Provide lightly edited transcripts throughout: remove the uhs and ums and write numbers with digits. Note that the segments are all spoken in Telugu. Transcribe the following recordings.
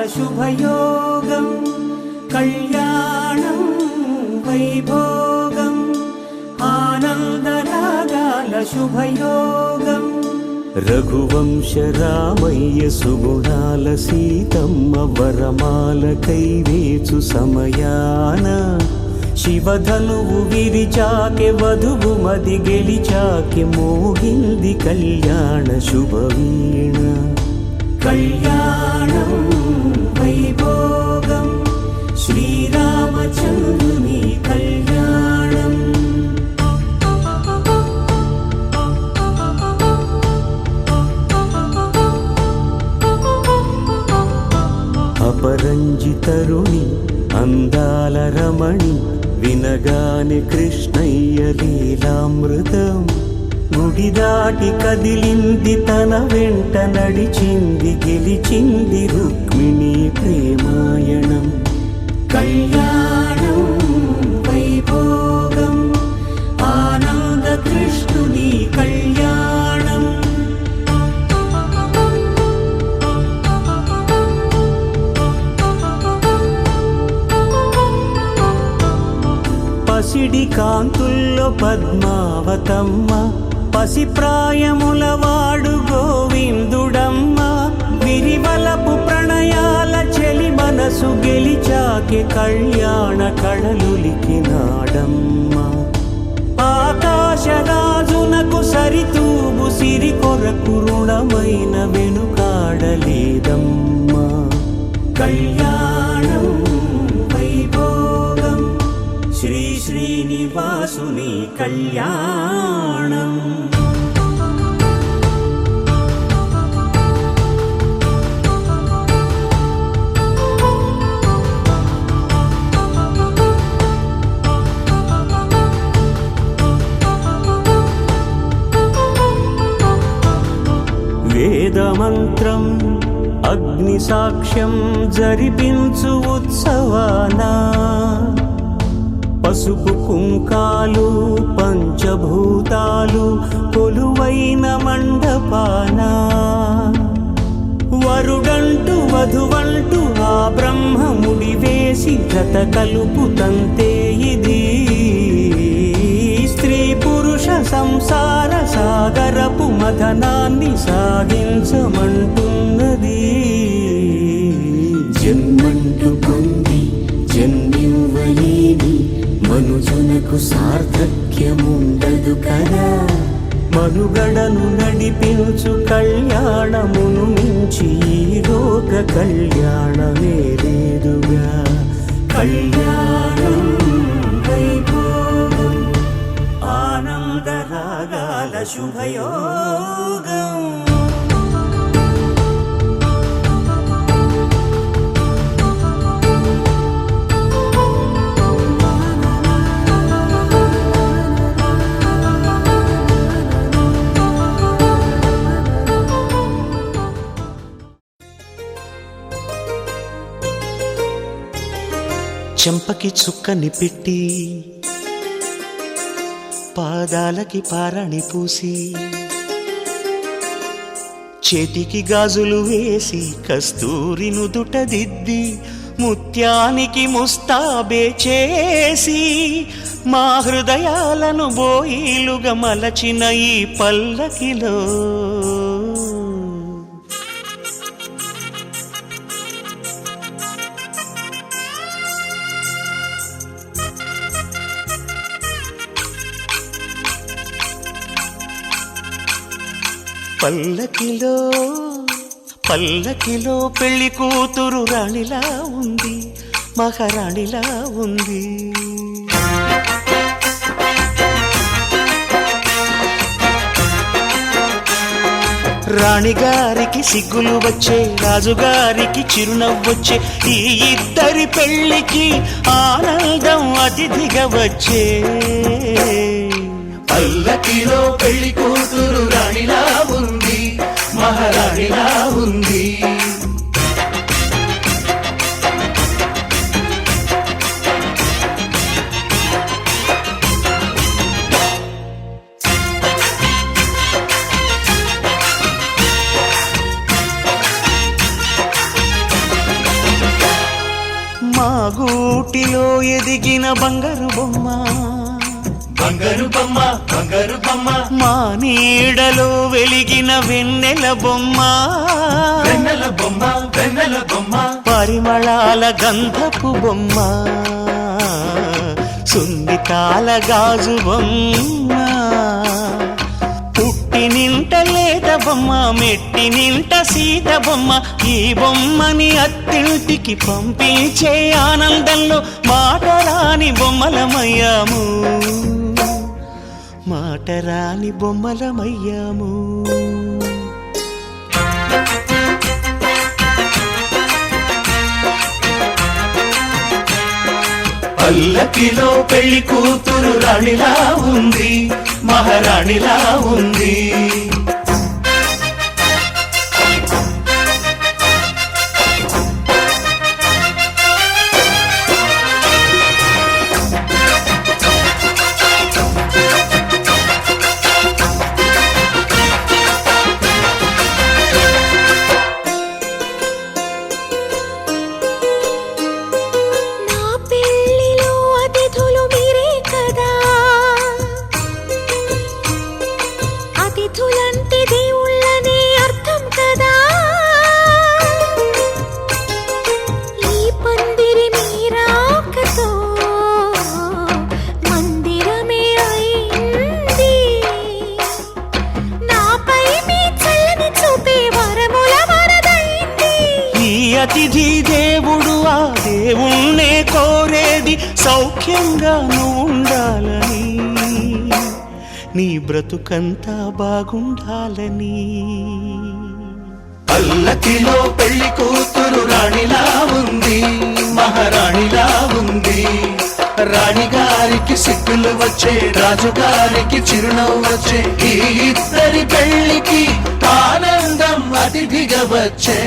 శుభయోగం కళ్యాణం వైభోగం ఆనందరాగాల శుభయోగం రఘువంశ రామయ్య సుగుణాల సీతమ్మ వరమాల కైవేచు సమయాన శివధనువు విరిచాకె వధువు మది గెలిచాకె మోగింది కళ్యాణ శుభవీణ కళ్యాణం వైభోగం శ్రీరామచంద్రుని కళ్యాణం అపరంజి తరుణి అందాల రమణి వినగానే కృష్ణయ్య లీలామృతం గుడి దాటి కదిలింది తన వెంట నడిచింది గెలిచింది రుక్మిణి ప్రేమాయణం కళ్యాణం వైభోగం ఆనంద కృష్ణుని కళ్యాణం పసిడి కాంతుల్లో పద్మావతమ్మ పసిప్రాయముల వాడు గోవిందుడమ్మ విరివలపు ప్రణయాల చెలి మనసు గెలిచాకె కళ్యాణ కళలులికినాడమ్మ ఆకాశరాజునకు సరితూగు సిరి కొరకు రుణమైన వెనుకాడలేదమ్మా కళ్యాణం వైభోగం శ్రీ శ్రీనివాసుని కళ్యాణం వేదమంత్రం అగ్ని సాక్ష్యం జరిపించు ఉత్సవానా పసుపు కుంకాలు పంచభూతాలు కొలువైన మండపాన వరుడంటూ వధువంటూ ఆ బ్రహ్మముడి వేసి జత కలుపుతంతే ఇది స్త్రీ పురుష సంసార సాగరపు మథనాన్ని సాగించమంటున్నది జన్మంటూ పొంది జన్మివ్వలేని మనుజునకు సార్థక్యముండదు కదా మనుగడను నడిపించు కళ్యాణమును మించి ఈ లోక కళ్యాణమే లేదుగా కళ్యాణం వైభోగం ఆనందరాగాల శుభయోగం చెంపకి చుక్కని పెట్టి పాదాలకి పారాణి పూసి చేతికి గాజులు వేసి కస్తూరి నుదుట దిద్ది ముత్యానికి ముస్తాబే చేసి మా హృదయాలను బోయిలుగా మలచిన ఈ పల్లకిలో పల్లకిలో పల్లకిలో పెళ్లి కూతురు రాణిలా ఉంది మహారాణిలా ఉంది రాణిగారికి సిగ్గులు వచ్చే రాజుగారికి చిరునవ్వొచ్చే ఈ ఇద్దరి పెళ్లికి ఆనందం అతిథిగా వచ్చే పల్లకిలో పెళ్లి కూతురు రాణిలా ఉంది మహారాణిలా ఉంది గూటిలో ఎదిగిన బంగారు బొమ్మ, బంగారు బొమ్మ, బంగారు బొమ్మ, మా నీడలో వెలిగిన వెన్నెల బొమ్మ, వెన్నెల బొమ్మ, వెన్నెల బొమ్మ, పరిమళాల గంధపు బొమ్మ, సున్నితాల గాజు బొమ్మ, పుట్టి నింట లేత బొమ్మ, మెట్టి నింట సీత బొమ్మ, ఈ బొమ్మని అత్తింటికి పంపించే ఆనందంలో మాటరాని బొమ్మలమయ్యాము, మాటరాని బొమ్మలమయ్యాము. పల్లకిలో పెళ్లి కూతురు రాణిలా ఉంది, మహారాణిలా ఉంది. అతిథి దేవుడు ఆ దేవుణ్ణే కోరేది సౌఖ్యంగా ఉండాలని, నీ బ్రతుకంతా బాగుండాలని. పల్లకిలో పెళ్లి కూతురు రాణిలా ఉంది, మహారాణిలా ఉంది. రాణిగారికి సిగ్గులు వచ్చే, రాజుగారికి చిరునవ్వు వచ్చే, ఈ ఇద్దరి పెళ్లికి ఆనందం అతిథిగా వచ్చే.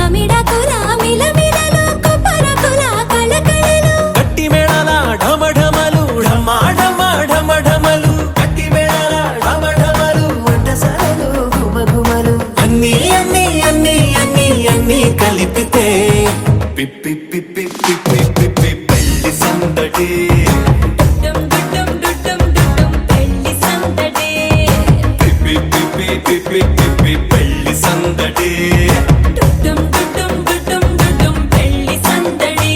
మామిడాకుల మిలమిలలు కొబ్బరకుల కళకళలు గట్టి మేళాల ఢమఢమలు ఢమా ఢమా ఢమఢమలు గట్టి మేళాల ఢమఢమలు వంటసాలలు గుమగుమలు అన్నీ అన్నీ అన్నీ అన్నీ అన్నీ కలిపితే పిప్పి పిప్పి పిప్పి పిప్పి పెళ్లి సందడి డుడ్డుం డుడ్డుం డుడ్డుం డుడ్డుం పెళ్లి సందడి పిప్పి పిప్పి పిప్పి పిప్పి పెళ్లి సందడి డుడ్డుం డుడ్డుం డుడ్డుం డుడ్డుం పెళ్లి సందడి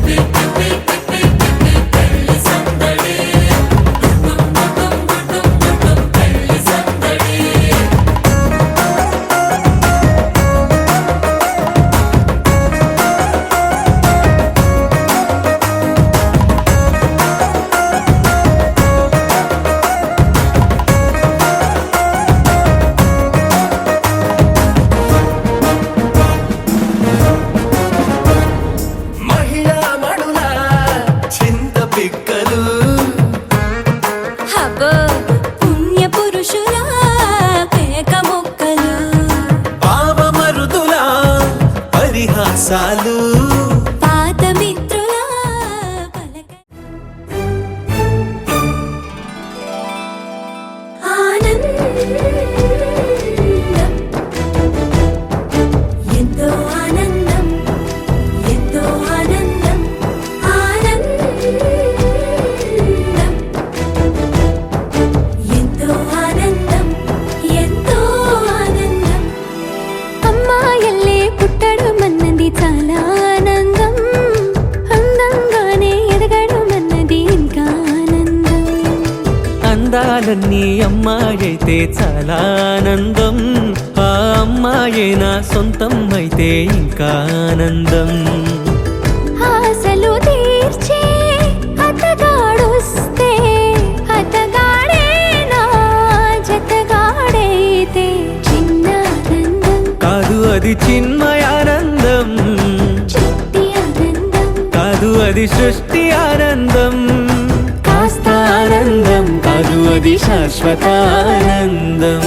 పిప్పి పిప్పి పిప్పి పెళ్లి సందడి డుడ్డుం డుడ్డుం డుడ్డుం డుడ్డుం పెళ్లి సందడి మహిళా మడుల చింత పిక్కలు హబో పుణ్య పురుషుల పేక మొక్కలు పావమరుదుల పరిహాసాలు పాత మిత్రుల పలక ఆనందం ఎంతో ఆనందం ఎంతో ఆనందం ఆనందం ఎంతో ఆనందం ఎంతో ఆనందం అమ్మాయల్లే పుట్టడం అన్నది చాలా ఆనందం అందంగానే ఎదగడం అన్నది ఇంకా ఆనందం అందాలన్నీ అమ్మాయైతే చాలా ఆనందం ఆ అమ్మాయే నా సొంతం అయితే ఇంకా ఆనందం ఆశలు తీర్చే అతగాడొస్తే అతగాడే నా జతగాడైతే చిన్న ఆనందం కాదు అది చిన్మయానందం చిట్టి ఆనందం కాదు అది సృష్టి ఆనందం కాస్త ఆనందం కాదు అది శాశ్వత ఆనందం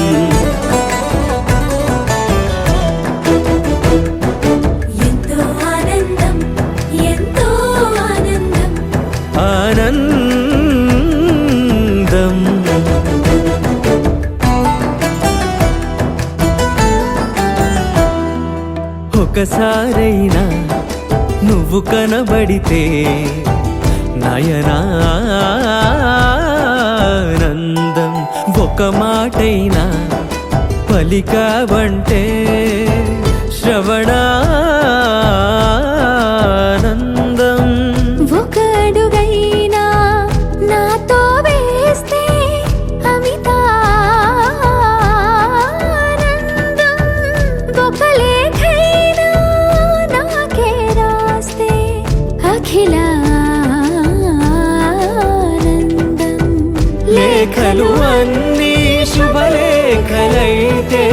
ఎంతో ఆనందం ఎంతో ఆనందం ఆనందం ఒకసారైనా నువ్వు కనబడితే నయనానందం ఒక మాటైనా పలికావంటే శ్రవణానందం ఒక అడుగైనా నాతో వేస్తే అమితానందం ఒక లేఖైనా నాకే రాస్తే అఖిలానందం లేఖలు అన్నీ శుభలేఖలైతే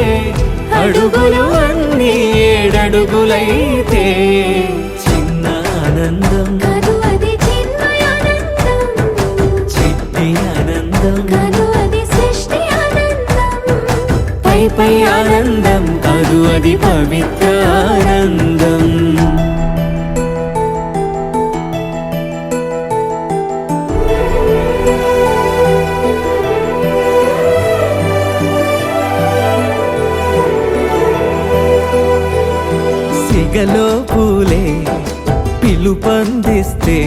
అడుగులు అన్నీ ఏడడుగులైతే చిన్న ఆనందం కాదు అది చిన్మయానందం చిట్టి ఆనందం కాదు అది సృష్టి ఆనందం పై పై ఆనందం కాదు అది పవిత్ర ఆనందం సిగలో పూలే పిలుపందిస్తే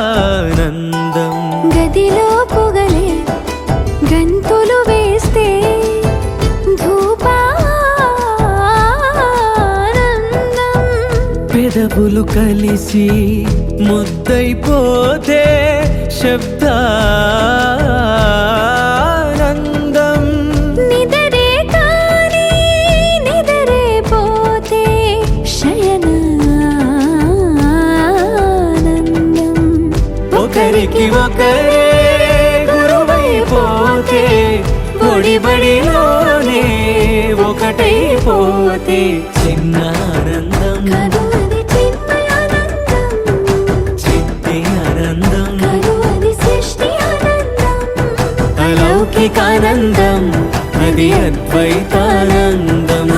పుష్పానందం గదిలో పొగలే గంతులు వేస్తే ధూపానందం పెదవులు కలిసి ముద్దైపోతే శబ్దానందం నిదరే కాని నిదరే పోతే శయనానందం ఒకరికి ఒకరే గురువైపోతే ఒడిబడిలోనే ఒకటైపోతే చిన్న ఆనందం కాదు అది చిన్మయానందం చిట్టి ఆనందం కాదు అది సృష్టి ఆనందం అలౌకికానందం అది అద్వైతానందం.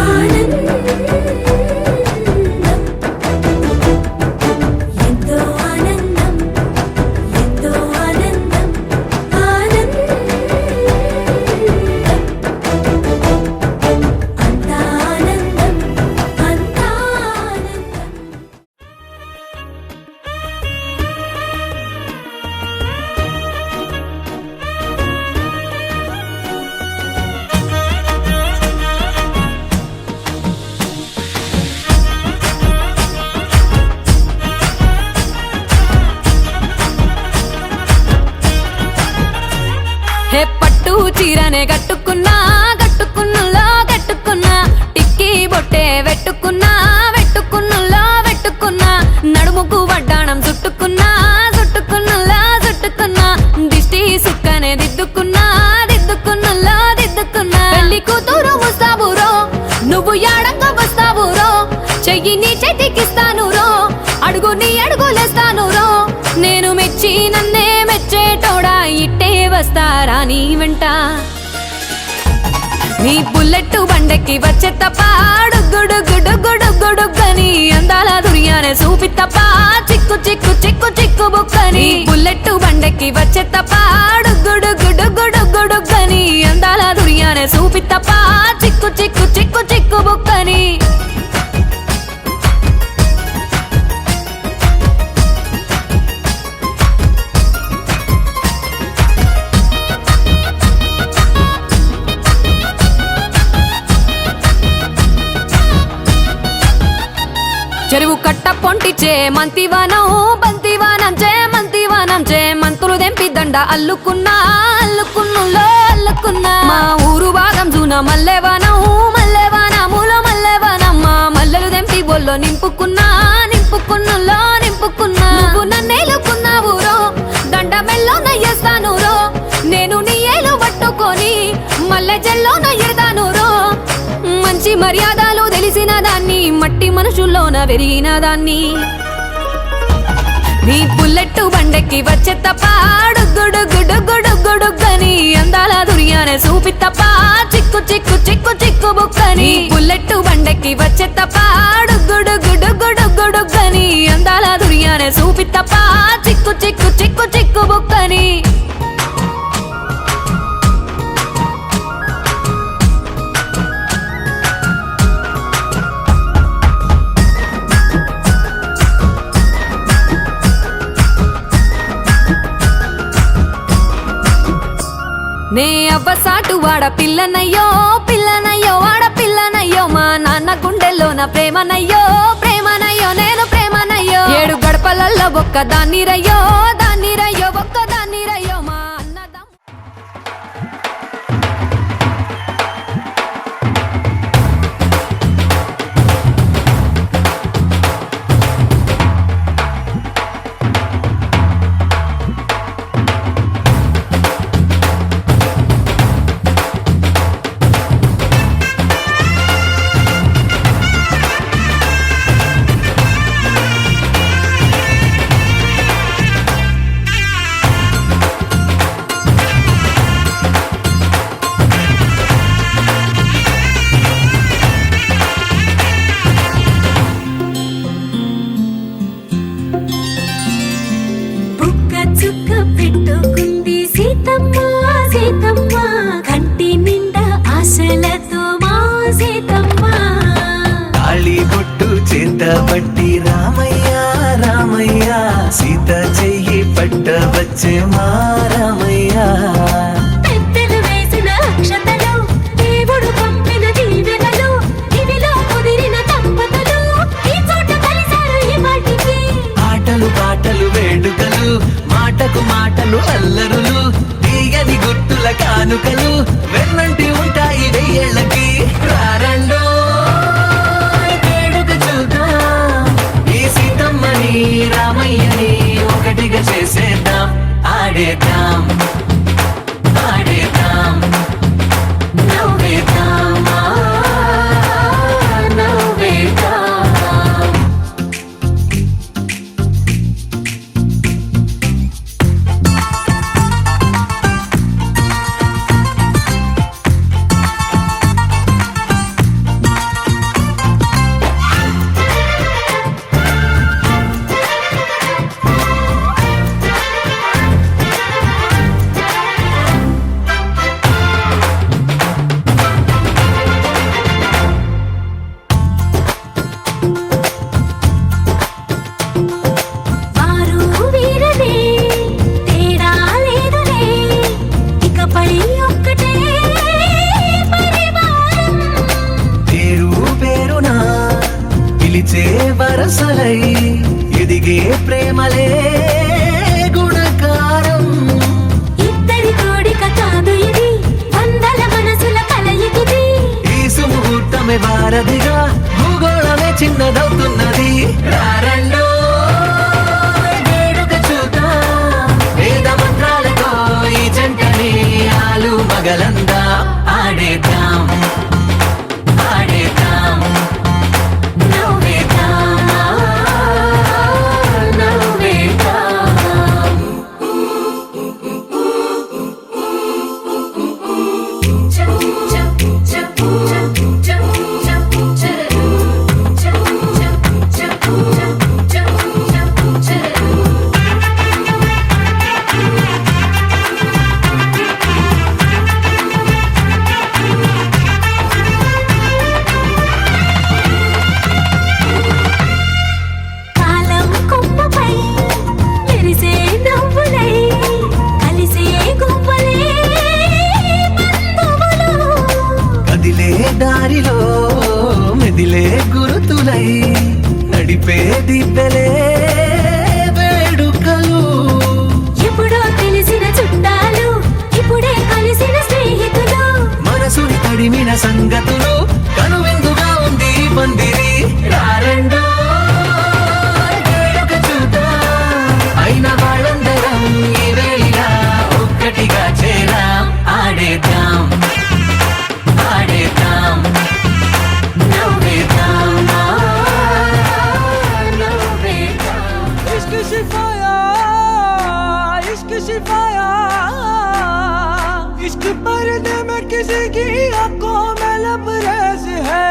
ఎంతో ఆనందం, ఎంతో ఆనందం, ఆనందం. అంతా ఆనందం, అంతా ఆనందం. హే పట్టు చీరనే కట్టుకున్నా కట్టుకున్నులో కట్టుకున్నా టిక్కీ బొట్టే వెట్టుకున్నా వెట్టుకున్నులో వెట్టుకున్నా నడుముకు వడ్డాణం చుట్టుకున్నా చుట్టుకున్నులో చుట్టుకున్నా దిష్టి సుక్కనే దిద్దుకున్నా దిద్దుకున్నులో దిద్దుకున్నా పెళ్లి కూతురు వస్తావురో నువ్వు యాడంగా వస్తావురో చెయ్యి నీ చేతికిస్తాను రో అడుగు నీ అడుగులేస్తాను రో నేను మెచ్చి నన్నే మెచ్చేటోడా ఇట్టే వస్తారా నీ వెంట నీ బుల్లెట్టు బండెక్కి వచ్చే తప్ప గుడుగుడుగుడుగుడుగుడుగని అందాల దుర్యానే చూపి తప్ప చిక్కు చిక్కు చిక్కు చిక్కు బుక్కని బుల్లెట్టు బండెక్కి వచ్చే తప్ప గుడుగుడుగుడుగుడుగని అందాల దుర్యానే చూపి తప్ప చిక్కు చిక్కు చిక్కు చిక్కు బుక్కని చెరువు కట్ట పొంటిచే మంతివానం బంతివానం చే మంతివానం చే మంతులు దెంపి దండ అల్లుకున్నా అల్లుకున్నులో అల్లుకున్నా మా ఊరు భాగం జూన మల్లెవానం మల్లెవానములో మల్లెవానం మా మల్లెలు దెంపి బొల్లో నింపుకున్నా నింపుకున్నులో నింపుకున్నా నువ్వు నన్నేలుకున్నావు రో దండ మెల్లో నయ్యేస్తాను రో నేను నీ ఏలు పట్టుకొని మల్లె జల్లో నయ్యేదాను రో మంచి మర్యాదలు తెలిసిన దాన్ని మట్టి మనుషుల్లోన పెరిగిన దాన్ని నీ బుల్లెట్టు బండెక్కి వచ్చే తప్ప గుడుగుడుగుడుగుడుగని అందాల దుర్యానే చూపి తప్ప చిక్కు చిక్కు చిక్కు చిక్కు బుక్కని బుల్లెట్టు బండెక్కి వచ్చే తప్ప గుడుగుడుగుడుగుడుగని అందాల దుర్యానే చూపి తప్ప చిక్కు చిక్కు చిక్కు చిక్కు బుక్కని నే అవ్వసాటు వాడ పిల్లనయ్యో పిల్లనయ్యో వాడ పిల్లనయ్యో మా నాన్న గుండెల్లోన ప్రేమనయ్యో ప్రేమనయ్యో నేను ప్రేమనయ్యో 7 గడపలల్లో ఒక్క దాన్ని రయ్యో దాన్ని రయ్యో ఒక్క దాన్ని రయ్యో మా అన్నదమ్మ పట్టి రామయ్య రామయ్య సీత చెయ్యి పట్ట వచ్చే మా రామయ్య పెద్దలు వేసిన అక్షతలు దేవుడు పంపిన దీవెనలు ఇవిలో కుదిరిన దంపతులు ఈ చోట కలిసారు ఈ మాటికి ఆటలు పాటలు వేడుకలు మాటకు మాటలు అల్లరులు తీయని గుర్తుల కానుకలు వెన్నంటి ఉంటాయి వెయ్యేళ్ళకి రారండో రామయ్యని ఒకటిగా చేసేద్దాం ఆడేద్దాం ఆడేద్దాం నవ్వేద్దాం నవ్వేద్దాం వరసలై ఎదిగే ప్రేమలే గుణకారం. ఇద్దరి కోడిక కాదు ఇది, వందల మనసుల కలయికిది. ఈ సుముహూర్తమే వారధిగా భూగోళమే చిన్నదవుతున్నది. రారండో వేడుక చూద్దాం, వేద మంత్రాలతో ఈ జంటని ఆలు మగలందా ఆడేద్దాం ఆడేద్దాం. నవ్వేద్దాం, నవ్వేద్దాం. చప్ చప్ చప్ చప్ చప్ చప్ చరరు. చప్ చప్ చప్ చప్ చప్ చరరు. కాలం కొమ్మపై మెరిసే నవ్వులై కలిసే గువ్వలే బంధువులు. కదిలే దారిలో మెదిలే గురుతులై నడిపే దిబ్బెలే వేడుకలు. ఎప్పుడో తెలిసిన చుట్టాలు, ఇప్పుడే కలిసిన స్నేహితులు. మనసుని తడిమిన సంగతులు కనువిందుగా ఉంది ఈ పందిరి. రారండో వేడుక చూద్దాం, అయిన వాళ్ళందరం ఈ వేళ ఒక్కటిగా చేరాం. ఆడేద్దాం ఆడేద్దాం నవ్వేద్దాం, నవ్వేద్దాం. इश्क शिफाया इश्क शिफाया इश्क पर्दे में किसी की आंखों में लबरेज है.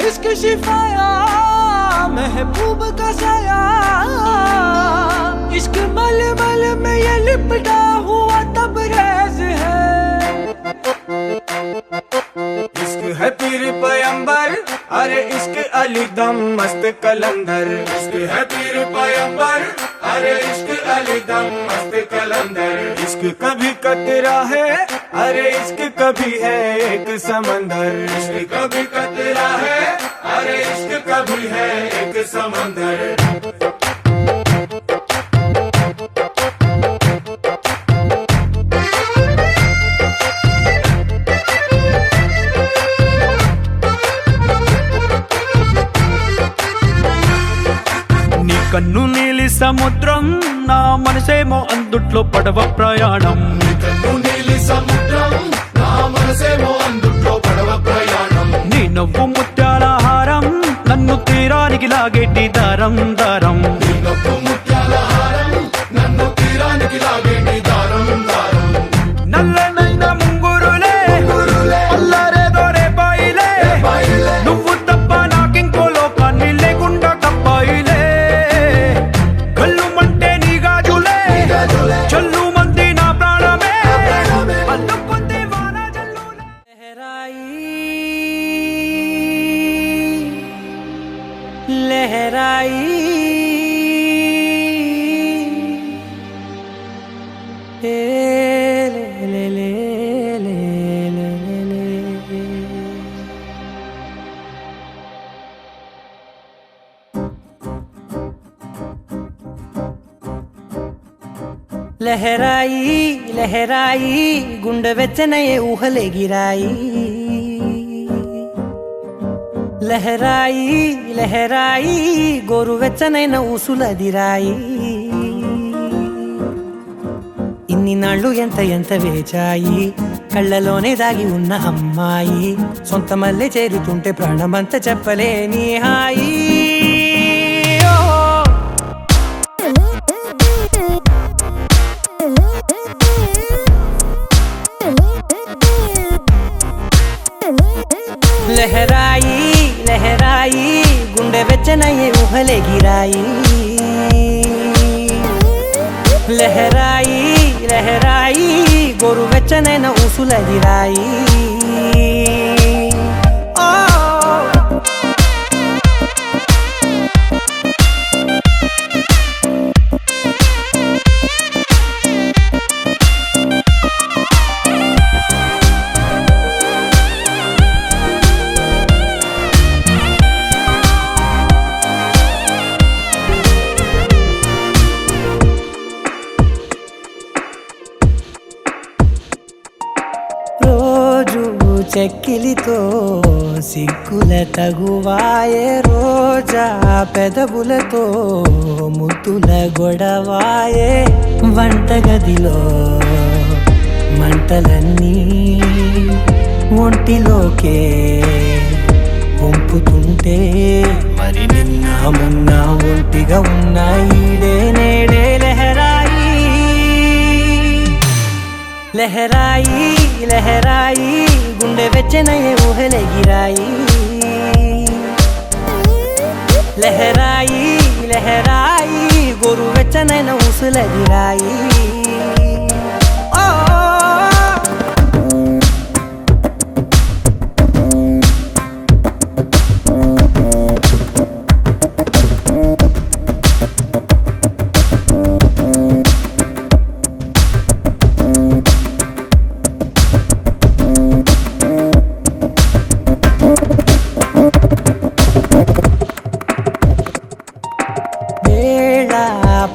इश्क शिफाया महबूब का साया. इश्क मल मल में ये लिपटा हुआ तबरेज है. इश्क है पीर पैगंबर, अरे इश्क अली दम मस्त कलंदर. इश्क है पीर पैगंबर, अरे इश्क अली दम मस्त कलंदर. इश्क कभी कतरा है, अरे इश्क कभी है एक समंदर. इश्क कभी कतरा है, अरे इश्क कभी है एक समंदर. నీ కన్ను నీలి సముద్రం, నా మనసేమో అందుట్లో పడవ ప్రయాణం. నీ నవ్వు ముత్యాల హారం, నన్ను తీరానికి లాగేటి దారం దారం. నల్లనైన ముంగురులే అల్లారేదో రేపాయిలే, నువ్వు తప్ప నాకింకో లోకాన్ని లేకుండా కప్పాయిలే. కళ్ళు మంటే నీ గాజులే చల్లు మంది నా ప్రాణమే, అల్లుకుంది వాన జల్లులే. లహరాయి ఏ లే లే లే లే లే లే. లహరాయి లహరాయి గుండె వెచ్చనయే ఊహలే గిరాయి. లహరాయి లహరాయి గోరువెచ్చనైన ఊసులదిరాయి. ఇన్ని నాళ్ళు ఎంత ఎంత వేచాయి, కళ్ళలోనే దాగి ఉన్న అమ్మాయి. సొంత మల్లె చేరుతుంటే ప్రాణమంత చెప్పలేని హాయి. ఓ లహరాయి లహరాయి గుండె వెచ్చనయ్యే ఊహలే గిరాయి. లహరాయి లహరాయి గోరువెచ్చనైన ఊసులదిరాయి. ఓ కౌగిలితో సిగ్గుల తగువాయే రోజా పెదవులతో ముద్దుల గొడవాయే వంటగదిలో మంటలన్నీ ఒంటిలోకే వంపుతుంటే మరి నిన్న మొన్న ఒంటిగా ఉన్న ఈడే నేడే లహరాయి లహరాయి లహరాయి గుండె వెచ్చనయే ఊహలెగిరాయి లహరాయి లహరాయి గోరు వెచ్చనైన ఊసులెగిరాయి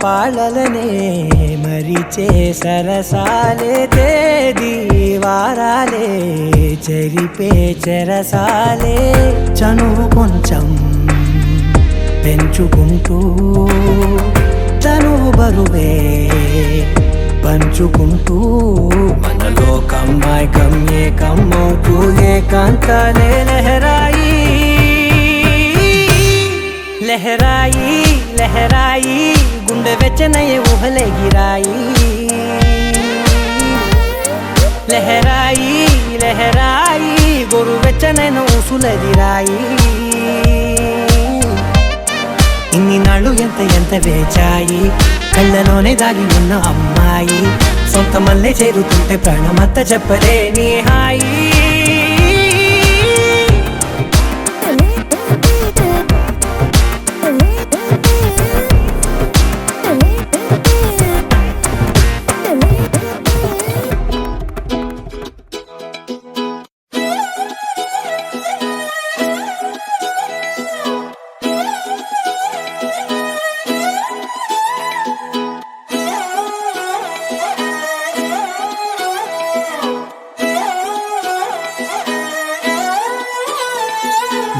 పాలలనే మరిచే సరసాలే తేదీ వారాలే చెరిపే చెరసాలే చనువు కొంచెం పెంచుకుంటూ చనువు బరువే పంచుకుంటూ మనలో కమ్మాయి కమ్మే కమ్మవుతూ ఏకాంతాలే లహరాయి లహరాయి లహరాయి గుండె వెచ్చనయే ఊహలెగిరాయి లహరాయి లహరాయి గోరు వెచ్చనైన ఊసులెగిరాయి ఇన్ని నాళ్ళు ఎంత వేచాయి కళ్ళలోనే దాగి ఉన్న అమ్మాయి సొంత మల్లె చేరుతుంటే ప్రాణమంత చెప్పలేని హాయి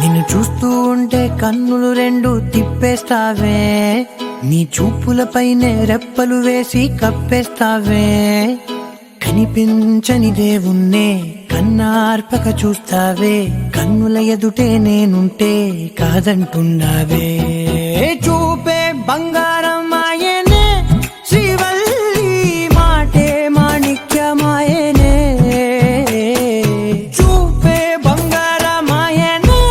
నిన్ను చూస్తూ ఉంటే కన్నులు రెండు తిప్పేస్తావే నీ చూపులపైనే రెప్పలు వేసి కప్పేస్తావే కనిపించని దేవుణ్ణే కన్నార్పక చూస్తావే కన్నుల ఎదుటే నేనుంటే కాదంటున్నావే చూపే బంగారం ఆయనే శ్రీవల్లి మాటే మాణిక్యమాయనే చూపే బంగారమాయనే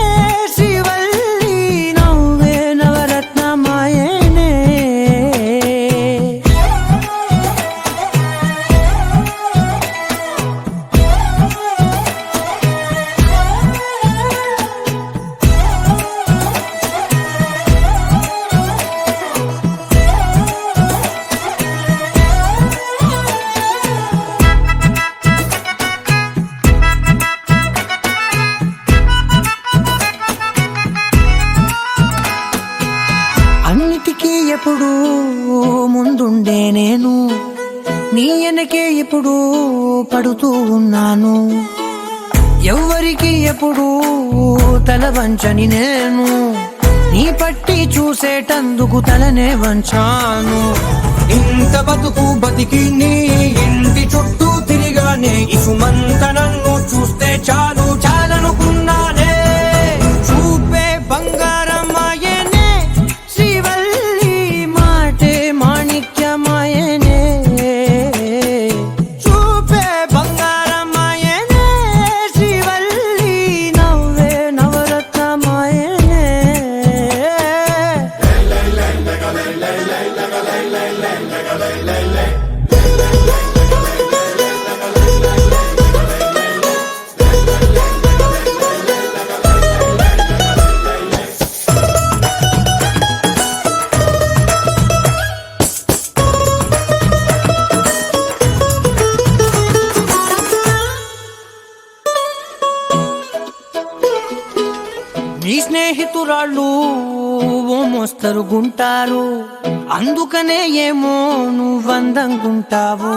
శ్రీవల్లి నవ్వే నవరత్నమాయనే అన్నిటికీ ఎప్పుడు ముందుండే నేను నీ వెనకే ఎప్పుడు పడుతూ ఉన్నాను ఎవ్వరికి ఎప్పుడు తల వంచని నేను నీ పట్టి చూసేటందుకు తలనే వంచాను ఇంత బతుకు బతికి నీ ఇంటి చుట్టూ తిరిగానే ఇసుమంత నన్ను చూస్తే చాలు చాలనుకున్నానే చూపే బంగారమాయనే శ్రీవల్లి మాటే మాణిక్యమాయనే చూపే బంగారమాయనే శ్రీవల్లి నవ్వే నవరత్నమాయనే నీ స్నేహితురాళ్ళు ఓ మోస్తరుగుంటారు అందుకనే ఏమో నువ్వందంగుంటావు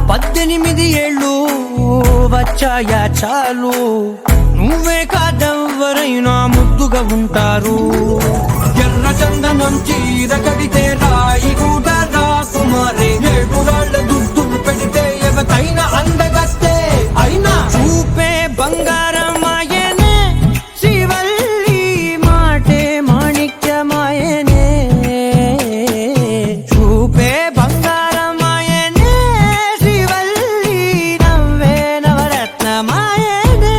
18 ఏళ్ళు వచ్చాయా చాలు, నువ్వే కాదెవ్వరైనా ముద్దుగా ఉంటారు. ఎర్ర చందనం చీర కడితే రాయి కూడా రాకుమారే, ఏడురాళ్ళ దుద్దులు పెడితే ఎవతైనా అందగస్తే అయినా చూపే బంగారమాయనే, శ్రీవల్లి మాటే మాణిక్యమాయనే. చూపే బంగారమాయనే, శ్రీవల్లి నవ్వే నవరత్నమాయనే.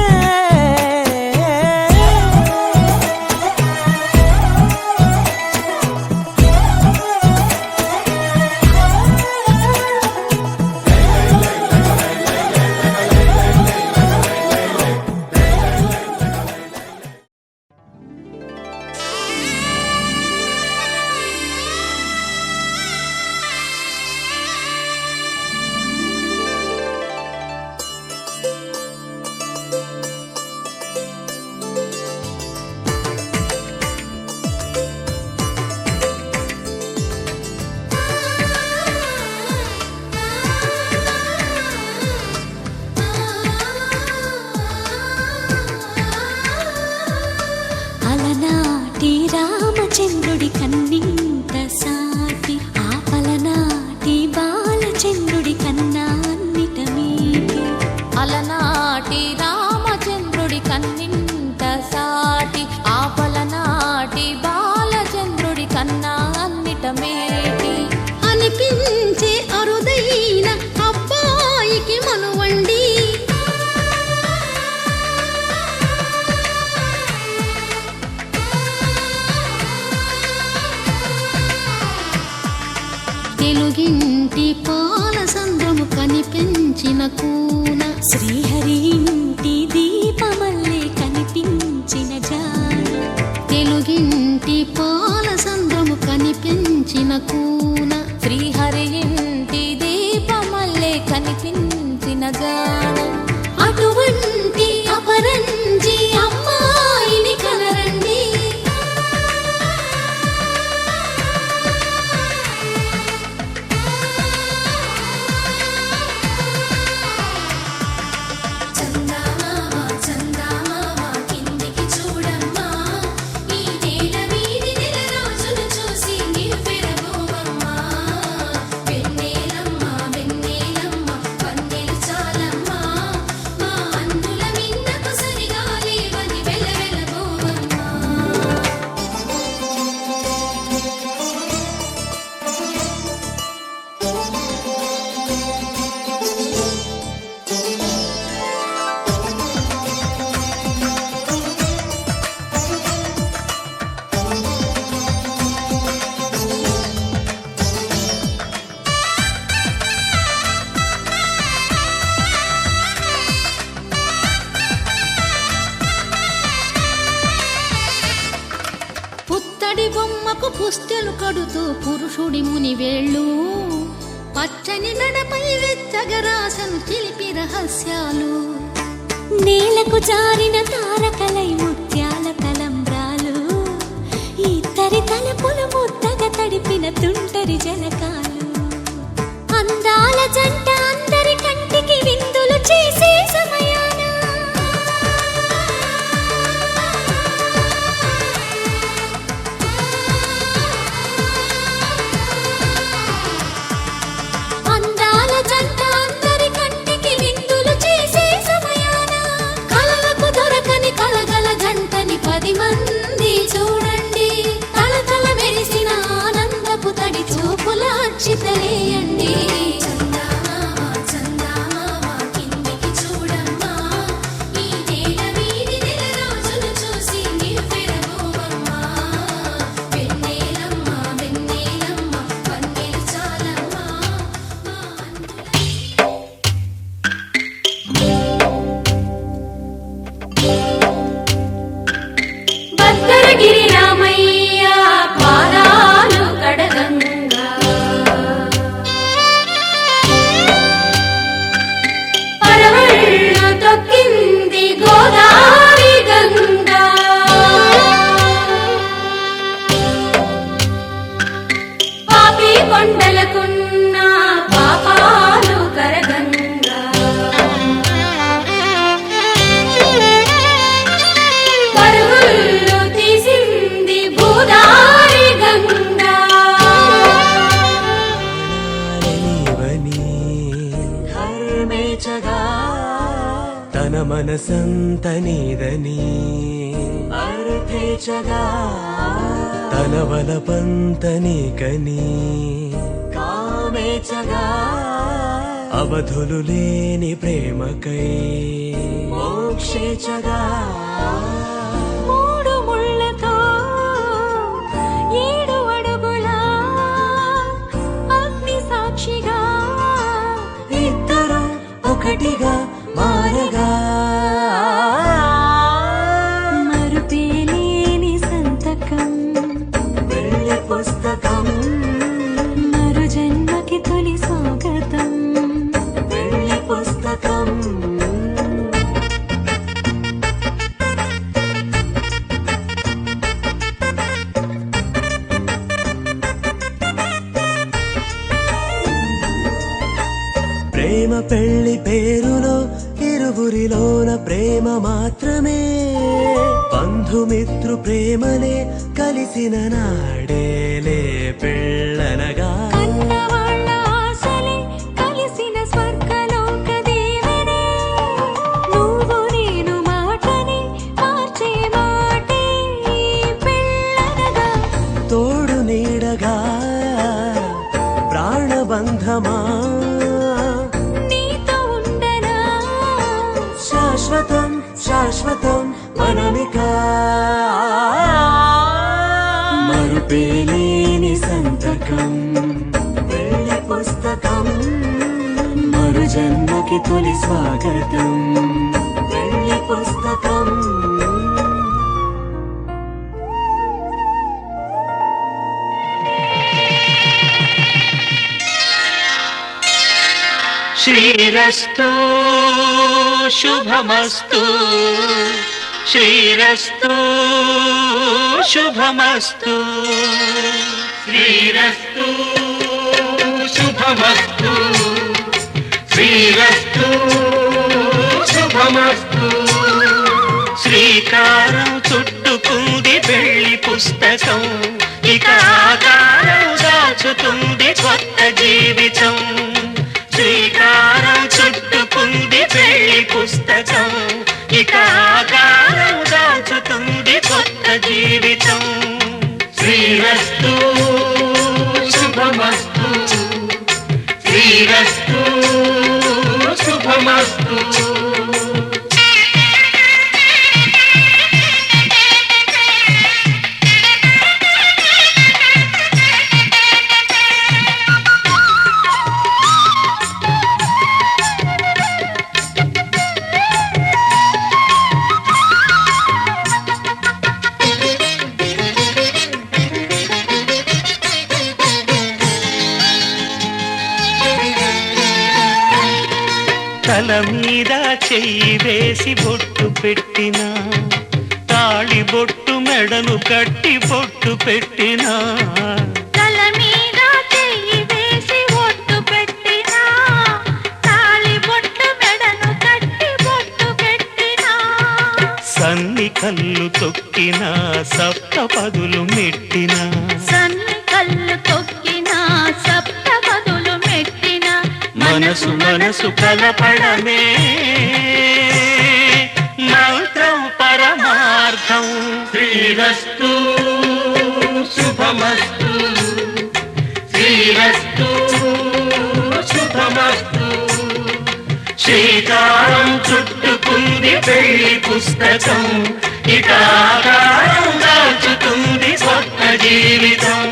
అలనాటి రామచంద్రుడి కన్నింత సాటి, ఆపలనాటి బాలచంద్రుడి కన్నా అన్నిట మీటి. అలనాటి రామచంద్రుడి కన్నింత సాటి, ఆపలనాటి బాలచంద్రుడి కన్నా అన్నిట మేటి. అనిపించే అరుదైన అబ్బాయికి మనువండి, తెలుగింటి పాలసంద్రము కనిపించిన కూన, శ్రీహరి ఇంటి దీపమల్లే కనిపించిన జాన. తెలుగింటి పాలసంద్రము కనిపించిన కూన, శ్రీహరి ఇంటి దీపమల్లే కనిపించిన జాన. అటువంటి అపరంజి అమ్మాయిని కనరండి. చందమామ చందమామ కిందికి చూడమ్మా, ఈ నేల వీధి నెల రోజులు చూసి నివ్వెరబోవమ్మా. వెన్నెలమ్మ వెన్నెలమ్మ వన్నెలు చాలమ్మా, మా అందుల మిన్నకు సరిగా లేవని వెలవెలబోవమ్మా. పుత్తడి బొమ్మకు పుస్తెలు కడుతూ పురుషుడి ముని వేళ్ళు, పచ్చని నడపై వెచ్చగరాసను చిలిపి రహస్యాలు. నేలకు జారిన తారకలై ముత్యాల తలంబ్రాలు, ఇద్దరి తలపులు ముద్దగా తడిపిన తుంటరి జలకాలు. అందాల జంట అందరి కంటికి విందులు చేసే సమయాన, అందాల జంట అందరి కంటికి విందులు చేసే సమయాన, కలలకు దొరకని కలగల జంటని 10 మంది చూడండి. తలతల మెరిసిన ఆనందపు తడి చూపుల అక్షితలేయండి. చందమామ మనసంత నీదని అర్థేచగా తన వలపంత నీకని కామేచగా అవధులు లేని ప్రేమకై మోక్షేచగా మూడు ముళ్ళతో 7 అడుగుల అగ్ని సాక్షిగా ఇద్దరు ఒకటిగా మారగా మరుపేలేని సంతకం వెళ్ళి పుస్తకం మరు జన్మకి తొలి స్వాగతం వెళ్ళి పుస్తకం ప్రేమ పెళ్లి పేరులో ఇరువురిలోన ప్రేమ మాత్రమే బంధుమిత్రు ప్రేమలే కలిసిన నాడేలే పెళ్ళనగా కన్నవాళ్ళ ఆశలే కలిసిన స్వర్గలోక దీవెనే నువ్వు నేను మాటని మార్చే మాటే పెళ్ళనగా తోడు నీడగా ప్రాణబంధమా నీతో ఉండనా శాశ్వతం శాశ్వతం మనమిక మరుపేలేని సంతకం వెళ్ళి పుస్తకం మరు జన్మకి తొలి స్వాగతం వెళ్ళి పుస్తకం శ్రీరస్తు శుభమస్తు శ్రీరస్తు శుభమస్తు శ్రీరస్తు శుభమస్తు శ్రీరస్తు శుభమస్తు శ్రీకారం చుట్టుకుంది పెళ్లి పుస్తకం ఇక ఆకారం దాచుతుంది కొత్త జీవితం శ్రీకారం చుట్టుకుంది పెళ్లి పుస్తకం ఇక ఆకారం దాచుతుంది కొత్త జీవితం శ్రీరస్తు శుభమస్తు శ్రీరస్తు శుభమస్తు తల మీద చెయ్యి వేసి బొట్టు పెట్టినా తాళి బొట్టు మెడను కట్టి బొట్టు పెట్టినా తల మీద చెయ్యి వేసి ఒట్టు పెట్టినా తాళి బొట్టు మెడను కట్టి బొట్టు పెట్టినా సన్ని కళ్ళు తొక్కినా సప్త పదులు మెట్టినా సన్ని కళ్ళు తొక్కినా సప్త పదులు మెట్టినా మనసు మనసు కలపడమే మంత్రం పరమార్థం శ్రీరస్తు శుభమస్తు శ్రీరస్తు శుభమస్తు శ్రీకారం చుట్టుకుంది పెళ్లి పుస్తకం ఇక ఆకారం దాచుతుంది కొత్త జీవితం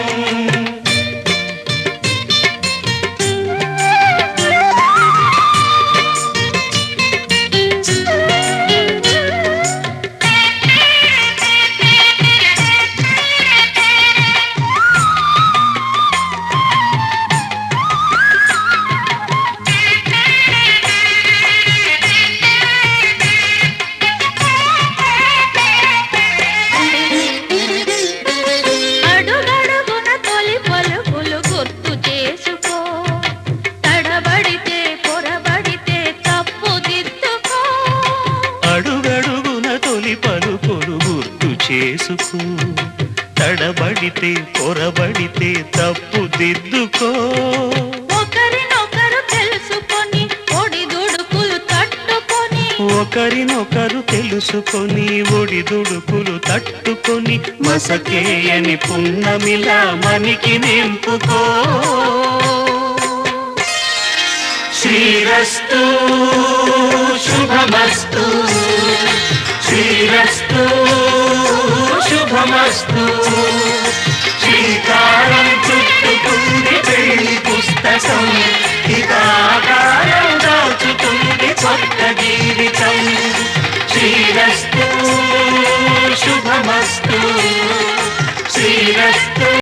అడుగడుగున తొలి పలుకులు గుర్తు చేసుకో తడబడితే పొరబడితే తప్పు దిద్దుకో అడుగడుగున తొలి పలుకులు గుర్తు చేసుకో తడబడితే పొరబడితే తప్పు దిద్దుకో ఒకరినొకరు తెలుసుకొని ఒడిదుడుకులు తట్టుకొని ఒకరినొకరు తెలుసుకొని ఒడిదుడుకులు తట్టుకొని మసకేయని పున్నమిలా మనికి నింపుకో శ్రీరస్తు శుభమస్తు శ్రీరస్తు శుభమస్తు శ్రీకారం చుట్టుకుంది పెళ్లి పుస్తకం హితాకారం దాచుతుంది కొత్త జీవితం శ్రీరస్తు శుభమస్తు శ్రీరస్తు